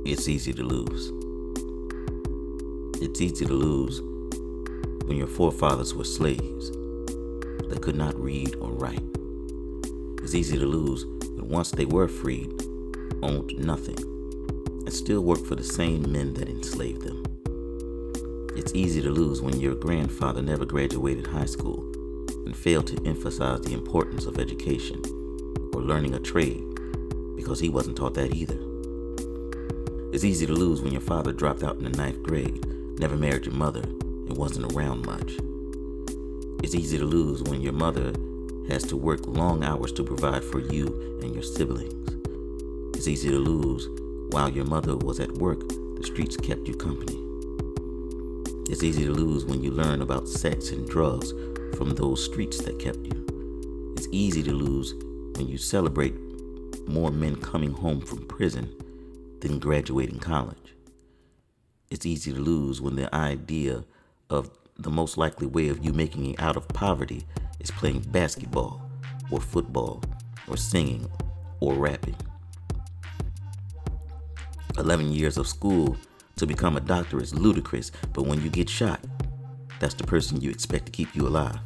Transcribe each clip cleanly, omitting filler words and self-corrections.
It's easy to lose. It's easy to lose when your forefathers were slaves that could not read or write. It's easy to lose when once they were freed, owned nothing, and still worked for the same men that enslaved them. It's easy to lose when your grandfather never graduated high school and failed to emphasize the importance of education or learning a trade because he wasn't taught that either. It's easy to lose when your father dropped out in the 9th grade, never married your mother, and wasn't around much. It's easy to lose when your mother has to work long hours to provide for you and your siblings. It's easy to lose while your mother was at work, the streets kept you company. It's easy to lose when you learn about sex and drugs from those streets that kept you. It's easy to lose when you celebrate more men coming home from prison than graduating college. It's easy to lose when the idea of the most likely way of you making it out of poverty is playing basketball or football or singing or rapping. 11 years of school to become a doctor is ludicrous, but when you get shot, that's the person you expect to keep you alive.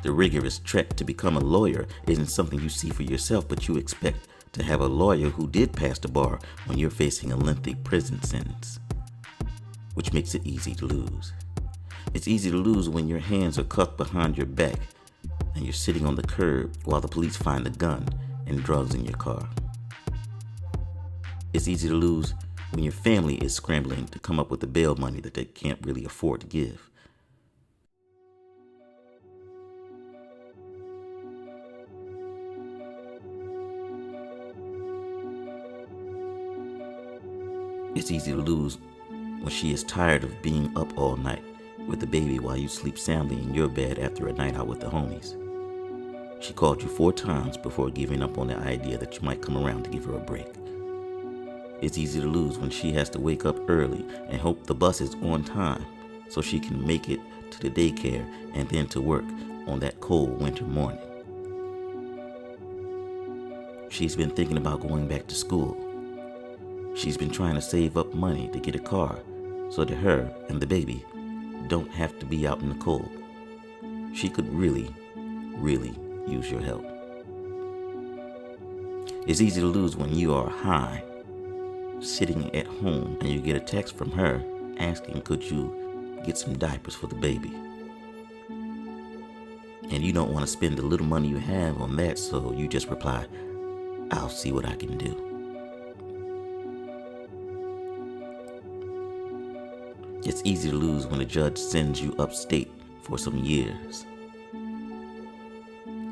The rigorous trek to become a lawyer isn't something you see for yourself, but you expect to have a lawyer who did pass the bar when you're facing a lengthy prison sentence, which makes it easy to lose. It's easy to lose when your hands are cuffed behind your back and you're sitting on the curb while the police find a gun and drugs in your car. It's easy to lose when your family is scrambling to come up with the bail money that they can't really afford to give. It's easy to lose when she is tired of being up all night with the baby while you sleep soundly in your bed after a night out with the homies. She called you 4 times before giving up on the idea that you might come around to give her a break. It's easy to lose when she has to wake up early and hope the bus is on time so she can make it to the daycare and then to work on that cold winter morning. She's been thinking about going back to school. She's been trying to save up money to get a car so that her and the baby don't have to be out in the cold. She could really use your help. It's easy to lose when you are high, sitting at home, and you get a text from her asking could you get some diapers for the baby. And you don't want to spend the little money you have on that, so you just reply, "I'll see what I can do." It's easy to lose when a judge sends you upstate for some years.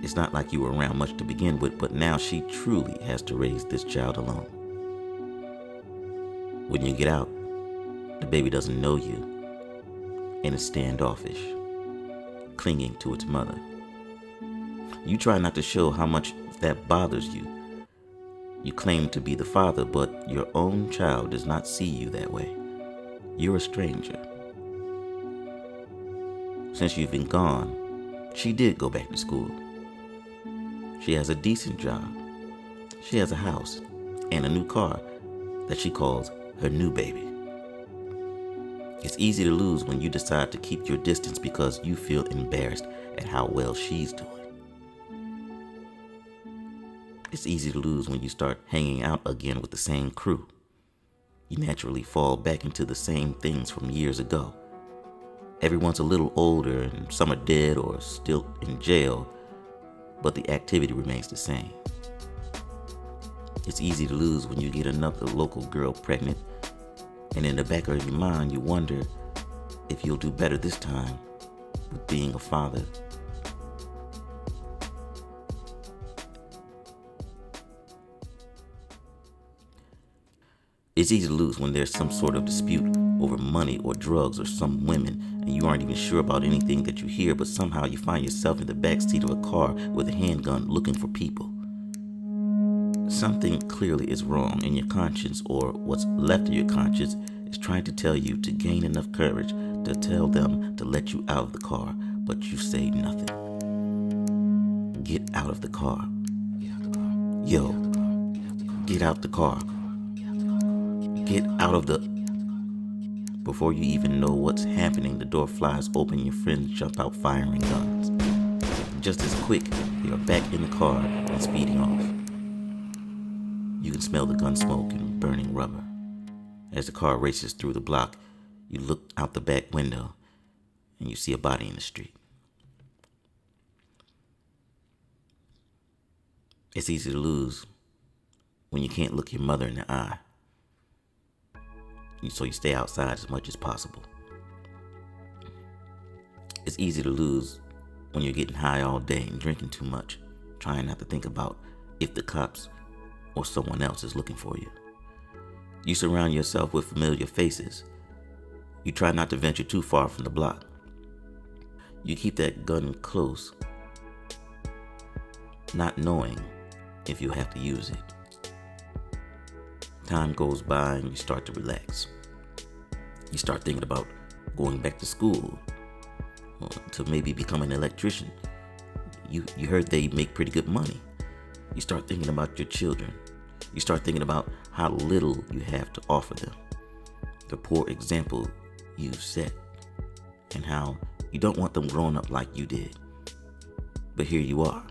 It's not like you were around much to begin with, but now she truly has to raise this child alone. When you get out, the baby doesn't know you and is standoffish, clinging to its mother. You try not to show how much that bothers you. You claim to be the father, but your own child does not see you that way. You're a stranger. Since you've been gone, she did go back to school. She has a decent job. She has a house and a new car that she calls her new baby. It's easy to lose when you decide to keep your distance because you feel embarrassed at how well she's doing. It's easy to lose when you start hanging out again with the same crew. You naturally fall back into the same things from years ago. Everyone's a little older and some are dead or still in jail, but the activity remains the same. It's easy to lose when you get another local girl pregnant, and in the back of your mind you wonder if you'll do better this time with being a father. It's easy to lose when there's some sort of dispute over money or drugs or some women, and you aren't even sure about anything that you hear, but somehow you find yourself in the backseat of a car with a handgun looking for people. Something clearly is wrong, and your conscience, or what's left of your conscience, is trying to tell you to gain enough courage to tell them to let you out of the car, but you say nothing. Get out of the car. Yo, get out the car. Get out of the... Before you even know what's happening, the door flies open, your friends jump out firing guns. Just as quick, you're back in the car and speeding off. You can smell the gun smoke and burning rubber. As the car races through the block, you look out the back window and you see a body in the street. It's easy to lose when you can't look your mother in the eye. So you stay outside as much as possible. It's easy to lose when you're getting high all day and drinking too much, trying not to think about if the cops or someone else is looking for you. You surround yourself with familiar faces. You try not to venture too far from the block. You keep that gun close, not knowing if you have to use it. Time goes by and you start to relax. You start thinking about going back to school, or to maybe become an electrician. You heard they make pretty good money. You start thinking about your children. You start thinking about how little you have to offer them, the poor example you've set, and how you don't want them growing up like you did. But here you are.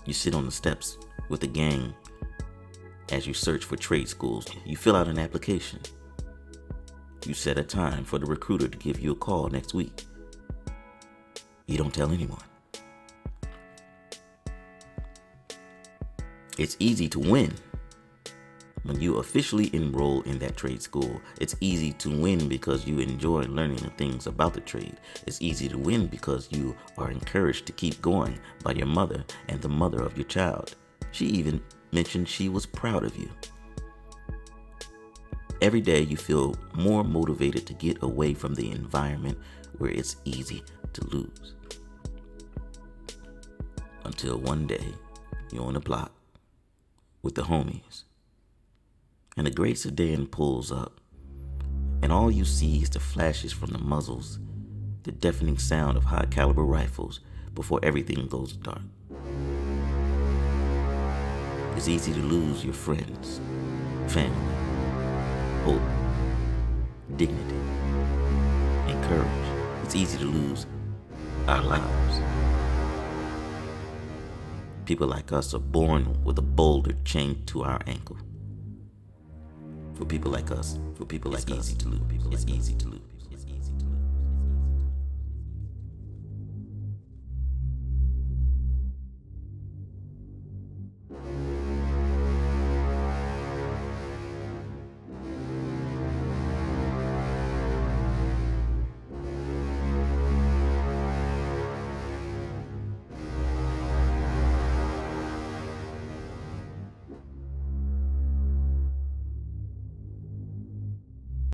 You sit on the steps with a gang as you search for trade schools. You fill out an application. You set a time for the recruiter to give you a call next week. You don't tell anyone. It's easy to win. When you officially enroll in that trade school, it's easy to win because you enjoy learning the things about the trade. It's easy to win because you are encouraged to keep going by your mother and the mother of your child. She even mentioned she was proud of you. Every day you feel more motivated to get away from the environment where it's easy to lose. Until one day, you're on the block with the homies, and a gray sedan pulls up, and all you see is the flashes from the muzzles, the deafening sound of high caliber rifles before everything goes dark. It's easy to lose your friends, family, hope, dignity, and courage. It's easy to lose our lives. People like us are born with a boulder chained to our ankle. For people like us, it's easy to lose.